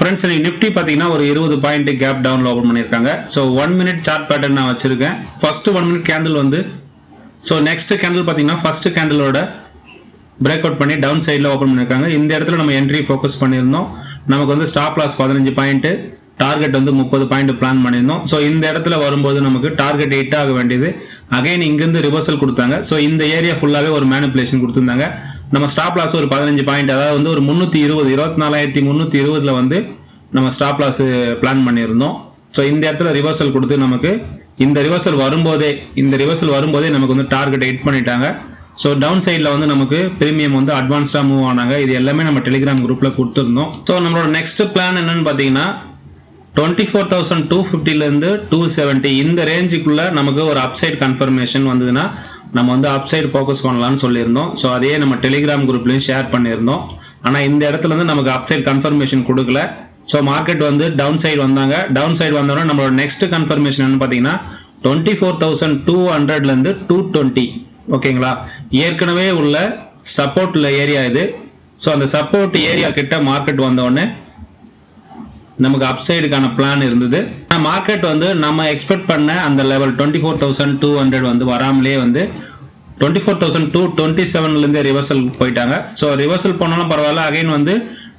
Friends இன்னைக்கு Nifty பார்த்தீங்கன்னா ஒரு 20 பாயிண்ட் கேப் டவுன்ல ஓப்பன் பண்ணியிருக்காங்க. ஸோ 1 மினிட் சார்ட் பேட்டர்ன் நான் வச்சிருக்கேன். ஃபர்ஸ்ட் 1 மினிட் கேண்டில் வந்து ஸோ நெக்ஸ்ட் கேண்டில் பார்த்தீங்கன்னா ஃபர்ஸ்ட் கேண்டிலோட பிரேக் அவுட் பண்ணி டவுன் சைடில் ஓப்பன் பண்ணியிருக்காங்க. இந்த இடத்துல நம்ம என்ட்ரி ஃபோக்கஸ் பண்ணியிருந்தோம். நமக்கு வந்து ஸ்டாப் லாஸ் 15 பாயிண்ட், டார்கெட் வந்து 30 பாயிண்ட் பிளான் பண்ணியிருந்தோம். ஸோ இந்த இடத்துல வரும்போது நமக்கு டார்கெட் ஹிட் ஆக வேண்டியது. அகைன் இங்கிருந்து ரிவர்சல் கொடுத்தாங்க. ஸோ இந்த ஏரியா ஃபுல்லாகவே ஒரு மேனிபுலேஷன் கொடுத்துருந்தாங்க. நம்ம ஸ்டாப் லாஸ் ஒரு 15 பாயிண்ட், அதாவது வந்து ஒரு 320 24,320 வந்து நம்ம ஸ்டாப் லாஸ் பிளான் பண்ணியிருந்தோம். ஸோ இந்த இடத்துல ரிவர்சல் கொடுத்து நமக்கு இந்த ரிவர்சல் வரும்போதே நமக்கு வந்து டார்கெட் ஹிட் பண்ணிட்டாங்க. ஸோ டவுன் சைடில் வந்து நமக்கு பிரீமியம் வந்து அட்வான்ஸ்டாக மூவ் ஆனாங்க. இது எல்லாமே நம்ம டெலிகிராம் குரூப்பில் கொடுத்துருந்தோம். ஸோ நம்மளோட நெக்ஸ்ட் பிளான் என்னன்னு பார்த்தீங்கன்னா 24,250 270 இந்த ரேஞ்சுக்குள்ள நமக்கு ஒரு அப்சைட் கன்ஃபர்மேஷன் வந்ததுன்னா நம்ம வந்து அப்சைட் ஃபோக்கஸ் பண்ணலாம்னு சொல்லியிருந்தோம். ஸோ அதையே நம்ம டெலிகிராம் குரூப்லையும் ஷேர் பண்ணியிருந்தோம். ஆனால் இந்த இடத்துல வந்து நமக்கு அப்சைட் கன்ஃபர்மேஷன் கொடுக்கல. ஸோ மார்க்கெட் வந்து டவுன் சைடு வந்தாங்க. டவுன் சைடு வந்தோன்னா நம்மளோட நெக்ஸ்ட் கன்ஃபர்மேஷன் என்ன பார்த்தீங்கன்னா 24,200 220 ஓகேங்களா. ஏற்கனவே உள்ள சப்போர்ட்ல ஏரியா இது. ஸோ அந்த சப்போர்ட் ஏரியா கிட்ட மார்க்கெட் வந்தோடனே நமக்கு அப்சைடுக்கான பிளான் இருந்தது. மார்க்கெட் வந்து நம்ம எக்ஸ்பெக்ட் பண்ண அந்த லெவல் 24,200 வந்து வராமலே வந்து 24,227 ரிவர்சல் போயிட்டாங்க. ஸோ ரிவர்சல் போனாலும் பரவாயில்ல. அகைன் வந்து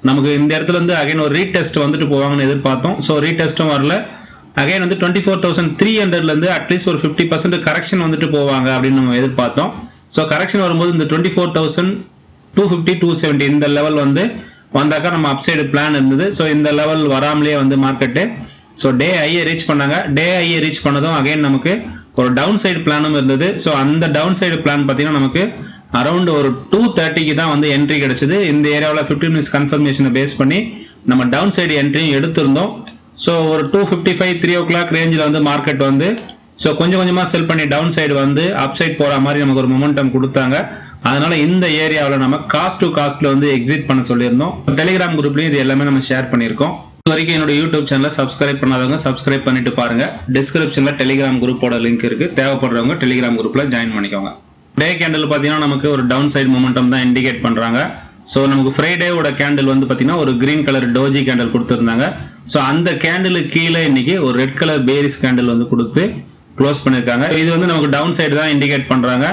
நமக்கு இந்த இடத்துல இருந்து அகைன் ஒரு ரீடெஸ்ட் வந்துட்டு போவாங்கன்னு எதிர்பார்த்தோம். ஸோ ரீடெஸ்ட்டும் வரல. அகைன் வந்து 24,300 அட்லீஸ்ட் ஒரு 50% கரெக்ஷன் வந்துட்டு போவாங்க அப்படின்னு நம்ம எதிர்பார்த்தோம். ஸோ கரெக்ஷன் வரும்போது இந்த 24,250 270 இந்த லெவல் வந்து வந்தாக்கா நம்ம அப்சைடு பிளான் இருந்தது. ஸோ இந்த லெவல் வராமலே வந்து மார்க்கெட்டு ஸோ டே ஐயை ரீச் பண்ணாங்க. டே ஐயை ரீச் பண்ணதும் அகைன் நமக்கு ஒரு டவுன் சைடு பிளானும் இருந்தது. ஸோ அந்த டவுன் சைடு பிளான் பார்த்தீங்கன்னா நமக்கு அரௌண்ட் ஒரு 230 தான் வந்து என்ட்ரி கிடைச்சது. இந்த ஏரியாவில் 15 மினிட்ஸ் கன்ஃபர்மேஷனை பேஸ் பண்ணி நம்ம டவுன் சைடு என்ட்ரியும் எடுத்திருந்தோம். ஸோ ஒரு 2:55 3 o'clock ரேஞ்சில் வந்து மார்க்கெட் வந்து ஸோ கொஞ்சம் கொஞ்சமாக செல் பண்ணி டவுன் சைடு வந்து அப் சைட் போகிற மாதிரி நமக்கு ஒரு மொமெண்டம் கொடுத்தாங்க. அதனால இந்த ஏரியாவில் நம்ம காஸ்ட் டு காஸ்ட்ல வந்து எக்ஸிட் பண்ண சொல்லியிருந்தோம். டெலிகிராம் குரூப்லையும் இது எல்லாமே நம்ம ஷேர் பண்ணியிருக்கோம். இது வரைக்கும் என்னோட யூடியூப் சேனலை சப்ஸ்கிரைப் பண்ணாதவங்க சப்ஸ்கிரைப் பண்ணிட்டு பாருங்க. டிஸ்கிரிப்ஷனில் டெலிகிராம் குரூப்போட லிங்க் இருக்கு. தேவைப்படுறவங்க டெலிகிராம் குரூப்ல ஜாயின் பண்ணிக்கோங்க. டே கேண்டில் பார்த்தீங்கன்னா நமக்கு ஒரு டவுன் சைடு மொமெண்டம் தான் இண்டிகேட் பண்றாங்க. ஸோ நமக்கு ஃப்ரைடேவோட கேண்டில் வந்து பார்த்தீங்கன்னா ஒரு கிரீன் கலர் டோஜி கேண்டில் கொடுத்துருந்தாங்க. ஸோ அந்த கேண்டிலுக்கு கீழே இன்னைக்கு ஒரு ரெட் கலர் பேரிஸ் கேண்டில் வந்து கொடுத்து க்ளோஸ் பண்ணியிருக்காங்க. இது வந்து நமக்கு டவுன் சைடு தான் இண்டிகேட் பண்றாங்க.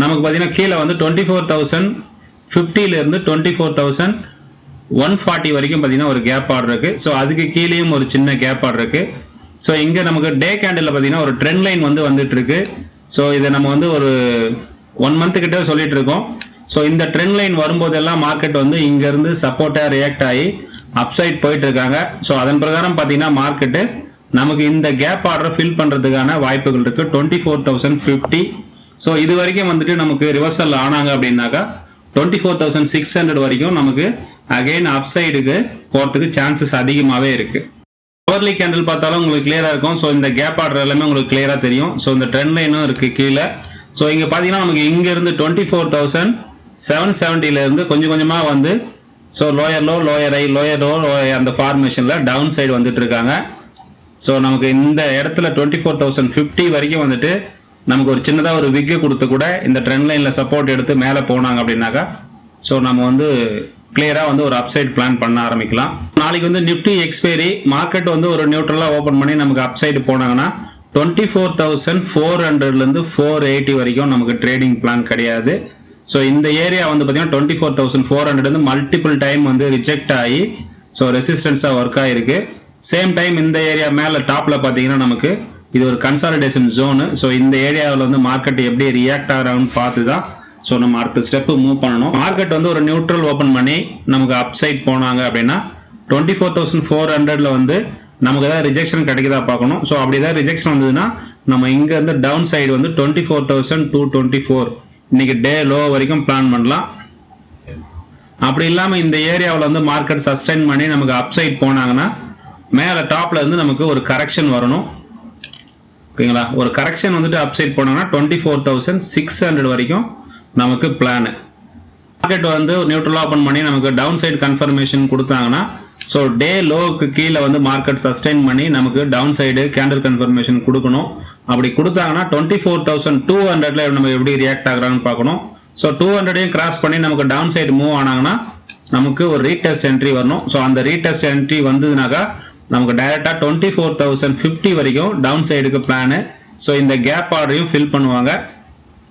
நமக்கு பார்த்தீங்கன்னா கீழே வந்து 24,050 24,140 வரைக்கும் பார்த்தீங்கன்னா ஒரு கேப் ஆர்டர் இருக்கு. ஸோ அதுக்கு கீழேயும் ஒரு சின்ன கேப் ஆர்டர் இருக்கு. ஸோ இங்கே நமக்கு டே கேண்டில் பார்த்தீங்கன்னா ஒரு ட்ரெண்ட் லைன் வந்து வந்துட்டு இருக்கு. ஸோ இதை நம்ம வந்து ஒரு 1 மந்த் கிட்ட சொல்லிட்டு இருக்கோம். ஸோ இந்த ட்ரெண்ட் லைன் வரும்போதெல்லாம் மார்க்கெட் வந்து இங்கேருந்து சப்போர்ட்டாக ரியாக்ட் ஆகி அப்சைட் போயிட்டு இருக்காங்க. ஸோ அதன் பிரகாரம் பார்த்தீங்கன்னா மார்க்கெட்டு நமக்கு இந்த கேப் ஆர்டரை ஃபில் பண்ணுறதுக்கான வாய்ப்புகள் இருக்கு. 24,050 ஸோ இது வரைக்கும் வந்துட்டு நமக்கு ரிவர்சல் ஆனாங்க அப்படின்னாக்கா 24,600 வரைக்கும் நமக்கு அகைன் அப்சைடுக்கு போகிறதுக்கு சான்சஸ் அதிகமாகவே இருக்கு. ஹவர்லி கேண்டில் பார்த்தாலும் உங்களுக்கு கிளியரா இருக்கும். ஸோ இந்த கேப் ஆர்டர் எல்லாமே உங்களுக்கு கிளியரா தெரியும். ஸோ இந்த ட்ரெண்ட் லைனும் இருக்கு கீழே. ஸோ இங்க பாத்தீங்கன்னா நமக்கு இங்க இருந்து 24,770 இருந்து கொஞ்சம் கொஞ்சமா வந்து ஸோ லோயர் லோ அந்த ஃபார்மேஷன்ல டவுன் சைடு வந்துட்டு இருக்காங்க. ஸோ நமக்கு இந்த இடத்துல 24,050 வரைக்கும் வந்துட்டு நமக்கு ஒரு சின்னதாக ஒரு விக்கு கொடுத்து கூட இந்த ட்ரெண்ட் லைனில் சப்போர்ட் எடுத்து மேலே போனாங்க அப்படின்னாக்கா ஸோ நம்ம வந்து கிளியராக வந்து ஒரு அப்சைட் பிளான் பண்ண ஆரம்பிக்கலாம். நாளைக்கு வந்து நிஃப்டி எக்ஸ்பைரி மார்க்கெட் வந்து ஒரு நியூட்ரலாக ஓப்பன் பண்ணி நமக்கு அப்சைடு போனாங்கன்னா 24,400 480 வரைக்கும் நமக்கு ட்ரேடிங் பிளான் கிடையாது. ஸோ இந்த ஏரியா வந்து பார்த்தீங்கன்னா 24,400 மல்டிபிள் டைம் வந்து ரிஜெக்ட் ஆகி ஸோ ரெசிஸ்டன்ஸாக ஒர்க் ஆகிருக்கு. சேம் டைம் இந்த ஏரியா மேலே டாப்பில் பார்த்தீங்கன்னா நமக்கு இது ஒரு கன்சாலிடேஷன் ஜோனு. ஸோ இந்த ஏரியாவில் வந்து மார்க்கெட் எப்படி ரியாக்ட் ஆகிறாங்கன்னு பார்த்து தான் ஸோ நம்ம அடுத்த ஸ்டெப்பு மூவ் பண்ணணும். மார்க்கெட் வந்து ஒரு நியூட்ரல் ஓப்பன் பண்ணி நமக்கு அப்சைட் போனாங்க அப்படின்னா 24,400 வந்து நமக்கு ஏதாவது ரிஜெக்ஷன் கிடைக்குதா பார்க்கணும். ஸோ அப்படி ஏதாவது ரிஜெக்ஷன் வந்ததுன்னா நம்ம இங்கேருந்து டவுன் சைடு வந்து 24,224 இன்னைக்கு டே லோ வரைக்கும் பிளான் பண்ணலாம். அப்படி இல்லாமல் இந்த ஏரியாவில் வந்து மார்க்கெட் சஸ்டைன் பண்ணி நமக்கு அப்சைட் போனாங்கன்னா மேலே டாப்ல இருந்து நமக்கு ஒரு கரெக்ஷன் வரணும். ஓகேங்களா. ஒரு கரெக்ஷன் வந்துட்டு அப்சைட் போனாங்கன்னா 24,600 வரைக்கும் நமக்கு பிளான். மார்க்கெட் வந்து நியூட்ரல் ஓப்பன் பண்ணி நமக்கு டவுன் சைடு கன்ஃபர்மேஷன் கொடுத்தாங்கன்னா ஸோ டே லோவுக்கு கீழே வந்து மார்க்கெட் சஸ்டைன் பண்ணி நமக்கு டவுன் சைடு கேண்டில் கன்ஃபர்மேஷன் கொடுக்கணும். அப்படி கொடுத்தாங்கன்னா 24,200 நம்ம எப்படி ரியாக்ட் ஆகுறாங்கன்னு பார்க்கணும். ஸோ 200 கிராஸ் பண்ணி நமக்கு டவுன் சைடு மூவ் ஆனாங்கன்னா நமக்கு ஒரு ரீடெஸ்ட் என்ட்ரி வரணும். ஸோ அந்த ரீடெஸ்ட் என்ட்ரி வந்ததுனாக்கா நமக்கு டைரக்டா 24,050 வரைக்கும் டவுன் சைடுக்கு பிளானு. ஸோ இந்த கேப் ஆர்டரையும் ஃபில் பண்ணுவாங்க.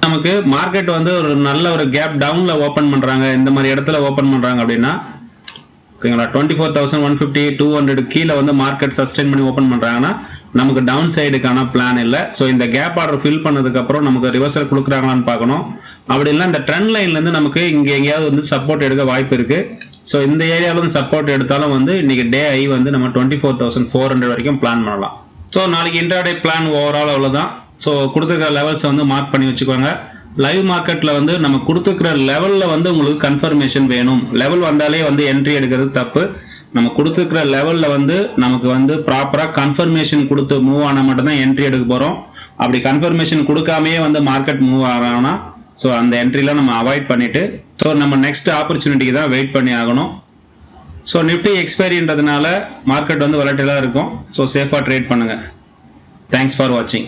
நமக்கு மார்க்கெட் வந்து ஒரு நல்ல ஒரு கேப் டவுன்ல ஓபன் பண்றாங்க, இந்த மாதிரி இடத்துல ஓபன் பண்றாங்க அப்படின்னா ஓகேங்களா, 24,150 200 கீழே வந்து மார்க்கெட் சஸ்டெயின் பண்ணி ஓபன் பண்றாங்கன்னா நமக்கு டவுன் சைடுக்கான பிளான் இல்லை. ஸோ இந்த கேப் ஆர்டர் ஃபில் பண்ணதுக்கு அப்புறம் நமக்கு ரிவர்சல் கொடுக்குறாங்களான்னு பார்க்கணும். அப்படி இல்லை இந்த ட்ரெண்ட் லைன்ல இருந்து நமக்கு இங்க எங்கேயாவது வந்து சப்போர்ட் எடுக்க வாய்ப்பு இருக்கு. ஸோ இந்த ஏரியாவில் வந்து சப்போர்ட் எடுத்தாலும் வந்து இன்னைக்கு டே ஐ வந்து நம்ம 24,400 வரைக்கும் பிளான் பண்ணலாம். ஸோ நாளைக்கு இன்ட்ராடே பிளான் ஓவரால் அவ்வளோதான். ஸோ கொடுத்துருக்கிற லெவல்ஸை வந்து மார்க் பண்ணி வச்சுக்கோங்க. லைவ் மார்க்கெட்ல வந்து நம்ம கொடுத்துக்கிற லெவல்ல வந்து உங்களுக்கு கன்ஃபர்மேஷன் வேணும். லெவல் வந்தாலே வந்து என்ட்ரி எடுக்கிறது தப்பு. நம்ம கொடுத்துக்கிற லெவல்ல வந்து நமக்கு வந்து ப்ராப்பரா கன்ஃபர்மேஷன் கொடுத்து மூவ் ஆனா மட்டும்தான் என்ட்ரி எடுக்க போறோம். அப்படி கன்ஃபர்மேஷன் கொடுக்காமயே வந்து மார்க்கெட் மூவ் ஆகணும்னா ஸோ அந்த என்ட்ரிலாம் நம்ம அவாய்ட் பண்ணிட்டு ஸோ நம்ம நெக்ஸ்ட் ஆப்பர்ச்சுனிட்டிக்கு தான் வெயிட் பண்ணி ஆகணும். ஸோ நிஃப்டி எக்ஸ்பைரின்றதுனால மார்க்கெட் வந்து வாலடைலா இருக்கும். ஸோ சேஃபா ட்ரேட் பண்ணுங்க. தேங்க்ஸ் ஃபார் வாட்சிங்.